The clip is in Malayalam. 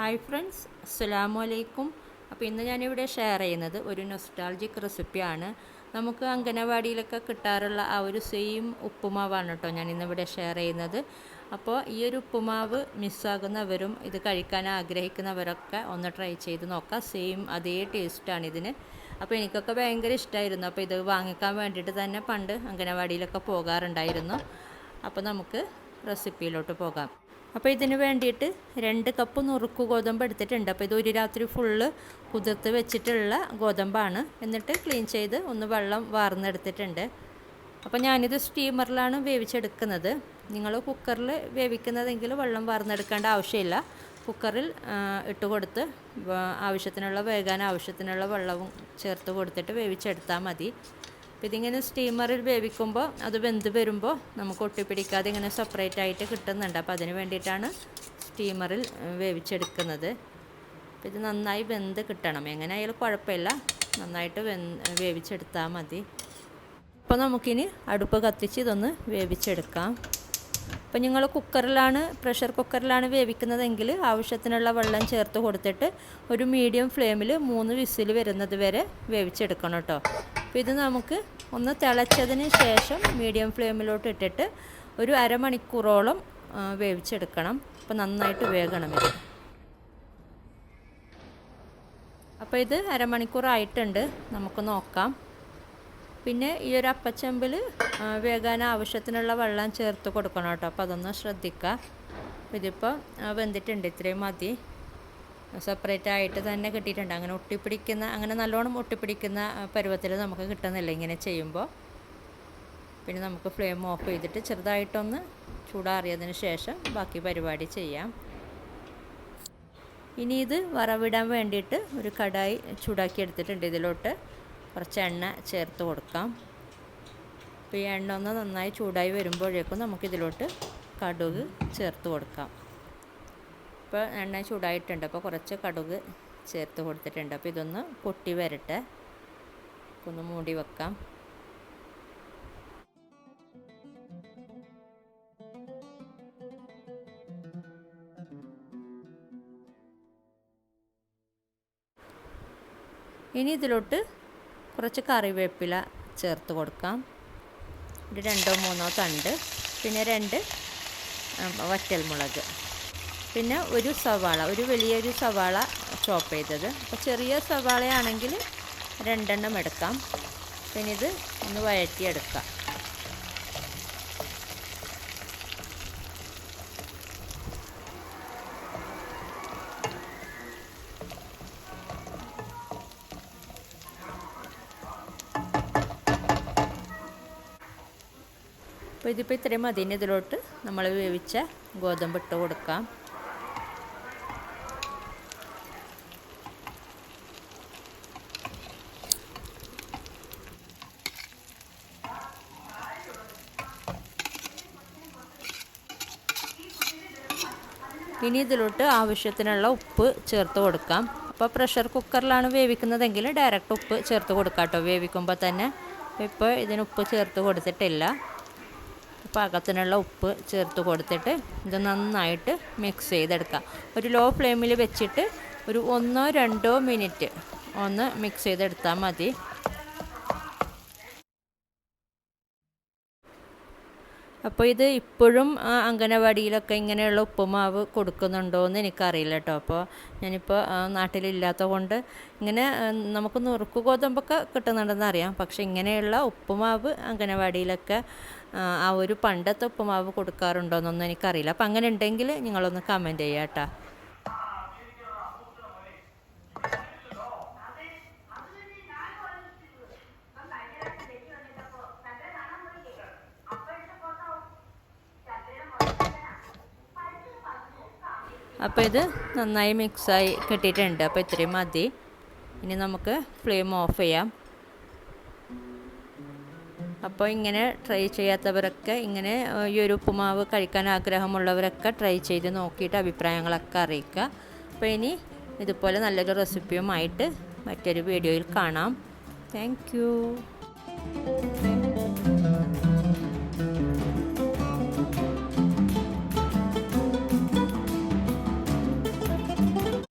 ഹായ് ഫ്രണ്ട്സ്, അസ്സലാമു അലൈക്കും. അപ്പോൾ ഇന്ന് ഞാനിവിടെ ഷെയർ ചെയ്യുന്നത് ഒരു നൊസ്റ്റാൾജിക് റെസിപ്പിയാണ്. നമുക്ക് അംഗനവാടിയിലൊക്കെ കിട്ടാറുള്ള ആ ഒരു സെയിം ഉപ്പുമാവാണ് കേട്ടോ ഞാനിന്നിവിടെ ഷെയർ ചെയ്യുന്നത്. അപ്പോൾ ഈ ഒരു ഉപ്പുമാവ് മിസ്സാകുന്നവരും ഇത് കഴിക്കാൻ ആഗ്രഹിക്കുന്നവരൊക്കെ ഒന്ന് ട്രൈ ചെയ്ത് നോക്കാം. സെയിം അതേ ടേസ്റ്റാണ് ഇതിന്. അപ്പോൾ എനിക്കൊക്കെ ഭയങ്കര ഇഷ്ടമായിരുന്നു. അപ്പോൾ ഇത് വാങ്ങിക്കാൻ വേണ്ടിയിട്ട് തന്നെ പണ്ട് അംഗനവാടിയിലൊക്കെ പോകാറുണ്ടായിരുന്നു. അപ്പോൾ നമുക്ക് റെസിപ്പിയിലോട്ട് പോകാം. അപ്പോൾ ഇതിന് വേണ്ടിയിട്ട് 2 കപ്പ് നുറുക്ക് ഗോതമ്പ് എടുത്തിട്ടുണ്ട്. അപ്പോൾ ഇത് ഒരു രാത്രി ഫുള്ള് കുതിർത്ത് വെച്ചിട്ടുള്ള ഗോതമ്പാണ്. എന്നിട്ട് ക്ലീൻ ചെയ്ത് ഒന്ന് വെള്ളം വാർന്നെടുത്തിട്ടുണ്ട്. അപ്പോൾ ഞാനിത് സ്റ്റീമറിലാണ് വേവിച്ചെടുക്കുന്നത്. നിങ്ങൾ കുക്കറിൽ വേവിക്കുന്നതെങ്കിൽ വെള്ളം വാർന്നെടുക്കേണ്ട ആവശ്യമില്ല. കുക്കറിൽ ഇട്ട് കൊടുത്ത് ആവശ്യത്തിനുള്ള വേകാൻ ആവശ്യത്തിനുള്ള വെള്ളവും ചേർത്ത് കൊടുത്തിട്ട് വേവിച്ചെടുത്താൽ മതി. അപ്പോൾ ഇതിങ്ങനെ സ്റ്റീമറിൽ വേവിക്കുമ്പോൾ അത് വെന്ത് വരുമ്പോൾ നമുക്ക് ഒട്ടിപ്പിടിക്കാതെ ഇങ്ങനെ സെപ്പറേറ്റ് ആയിട്ട് കിട്ടുന്നുണ്ട്. അപ്പോൾ അതിന് വേണ്ടിയിട്ടാണ് സ്റ്റീമറിൽ വേവിച്ചെടുക്കുന്നത്. അപ്പോൾ ഇത് നന്നായി വെന്ത് കിട്ടണം. എങ്ങനെ ആയാലും കുഴപ്പമില്ല, നന്നായിട്ട് വേവിച്ചെടുത്താൽ മതി. അപ്പോൾ നമുക്കിനി അടുപ്പ് കത്തിച്ച് ഇതൊന്ന് വേവിച്ചെടുക്കാം. അപ്പോൾ നിങ്ങൾ പ്രഷർ കുക്കറിലാണ് വേവിക്കുന്നതെങ്കിൽ ആവശ്യത്തിനുള്ള വെള്ളം ചേർത്ത് കൊടുത്തിട്ട് ഒരു മീഡിയം ഫ്ലെയിമിൽ 3 വിസിൽ വരുന്നത് വരെ വേവിച്ചെടുക്കണം കേട്ടോ. അപ്പോൾ ഇത് നമുക്ക് ഒന്ന് തിളച്ചതിന് ശേഷം മീഡിയം ഫ്ലെയിമിലോട്ട് ഇട്ടിട്ട് ഒരു അരമണിക്കൂറോളം വേവിച്ചെടുക്കണം. അപ്പോൾ നന്നായിട്ട് വേകണം ഇത്. അപ്പോൾ ഇത് അരമണിക്കൂറായിട്ടുണ്ട്, നമുക്ക് നോക്കാം. പിന്നെ ഈ ഒരു അപ്പച്ചെമ്പിൽ വേകാൻ ആവശ്യത്തിനുള്ള വെള്ളം ചേർത്ത് കൊടുക്കണം കേട്ടോ. അപ്പോൾ അതൊന്ന് ശ്രദ്ധിക്കുക. ഇതിപ്പോൾ വെന്തിട്ടുണ്ട്, ഇത്രയും മതി. സെപ്പറേറ്റ് ആയിട്ട് തന്നെ കിട്ടിയിട്ടുണ്ട്. അങ്ങനെ നല്ലോണം ഒട്ടിപ്പിടിക്കുന്ന പരുവത്തിൽ നമുക്ക് കിട്ടുന്നില്ല ഇങ്ങനെ ചെയ്യുമ്പോൾ. പിന്നെ നമുക്ക് ഫ്ലെയിം ഓഫ് ചെയ്തിട്ട് ചെറുതായിട്ടൊന്ന് ചൂടാറിയതിന് ശേഷം ബാക്കി പരിപാടി ചെയ്യാം. ഇനി ഇത് വറവിടാൻ വേണ്ടിയിട്ട് ഒരു കടായി ചൂടാക്കി എടുത്തിട്ടുണ്ട്. ഇതിലോട്ട് കുറച്ച് എണ്ണ ചേർത്ത് കൊടുക്കാം. അപ്പോൾ ഈ എണ്ണ ഒന്ന് നന്നായി ചൂടായി വരുമ്പോഴേക്കും നമുക്കിതിലോട്ട് കടുക് ചേർത്ത് കൊടുക്കാം. ഇപ്പോൾ എണ്ണ ചൂടായിട്ടുണ്ട്. അപ്പോൾ കുറച്ച് കടുക് ചേർത്ത് കൊടുത്തിട്ടുണ്ട്. അപ്പോൾ ഇതൊന്ന് പൊട്ടി വരട്ടെ. ഒന്ന് മൂടി വെക്കാം. ഇനി ഇതിലോട്ട് കുറച്ച് കറിവേപ്പില ചേർത്ത് കൊടുക്കാം. ഒരു 2-3 തണ്ട്, പിന്നെ 2 വറ്റൽമുളക്, പിന്നെ ഒരു വലിയൊരു സവാള ചോപ്പ് ചെയ്തത്. അപ്പോൾ ചെറിയ സവാളയാണെങ്കിൽ 2 എടുക്കാം. പിന്നെ ഇത് ഒന്ന് വഴറ്റിയെടുക്കാം. അപ്പോൾ ഇതിപ്പോൾ ഇത്രയും മതി. ഇതിലോട്ട് നമ്മൾ വേവിച്ച ഗോതമ്പ് ഇട്ട് കൊടുക്കാം. ഇനി ഇതിലോട്ട് ആവശ്യത്തിനുള്ള ഉപ്പ് ചേർത്ത് കൊടുക്കാം. അപ്പോൾ പ്രഷർ കുക്കറിലാണ് വേവിക്കുന്നതെങ്കിൽ ഡയറക്റ്റ് ഉപ്പ് ചേർത്ത് കൊടുക്കാം കേട്ടോ വേവിക്കുമ്പോൾ തന്നെ. ഇപ്പോൾ ഇതിന് ഉപ്പ് ചേർത്ത് കൊടുത്തിട്ടില്ല. പാകത്തിനുള്ള ഉപ്പ് ചേർത്ത് കൊടുത്തിട്ട് ഇത് നന്നായിട്ട് മിക്സ് ചെയ്തെടുക്കാം. ഒരു ലോ ഫ്ലെയിമിൽ വെച്ചിട്ട് ഒരു 1-2 മിനിറ്റ് ഒന്ന് മിക്സ് ചെയ്തെടുത്താൽ മതി. അപ്പോൾ ഇത് ഇപ്പോഴും അംഗനവാടിയിലൊക്കെ ഇങ്ങനെയുള്ള ഉപ്പുമാവ് കൊടുക്കുന്നുണ്ടോ എന്ന് എനിക്കറിയില്ല കേട്ടോ. അപ്പോൾ ഞാനിപ്പോൾ നാട്ടിലില്ലാത്ത കൊണ്ട് ഇങ്ങനെ നമുക്ക് നുറുക്ക് ഗോതമ്പൊക്കെ കിട്ടുന്നുണ്ടെന്ന് അറിയാം. പക്ഷെ ഇങ്ങനെയുള്ള ഉപ്പുമാവ് അംഗനവാടിയിലൊക്കെ ആ ഒരു പണ്ടത്തെ ഉപ്പുമാവ് കൊടുക്കാറുണ്ടോയെന്നൊന്നും എനിക്കറിയില്ല. അപ്പോൾ അങ്ങനെ ഉണ്ടെങ്കിൽ നിങ്ങളൊന്ന് കമൻറ്റ് ചെയ്യുക കേട്ടോ. അപ്പോൾ ഇത് നന്നായി മിക്സായി കിട്ടിയിട്ടുണ്ട്. അപ്പോൾ ഇത്രയും മതി. ഇനി നമുക്ക് ഫ്ലെയിം ഓഫ് ചെയ്യാം. അപ്പോൾ ഇങ്ങനെ ട്രൈ ചെയ്യാത്തവരൊക്കെ ഇങ്ങനെ ഈ ഒരു ഉപ്പുമാവ് കഴിക്കാൻ ആഗ്രഹമുള്ളവരൊക്കെ ട്രൈ ചെയ്ത് നോക്കിയിട്ട് അഭിപ്രായങ്ങളൊക്കെ അറിയിക്കുക. അപ്പോൾ ഇനി ഇതുപോലെ നല്ലൊരു റെസിപ്പിയുമായിട്ട് മറ്റൊരു വീഡിയോയിൽ കാണാം. Thank you.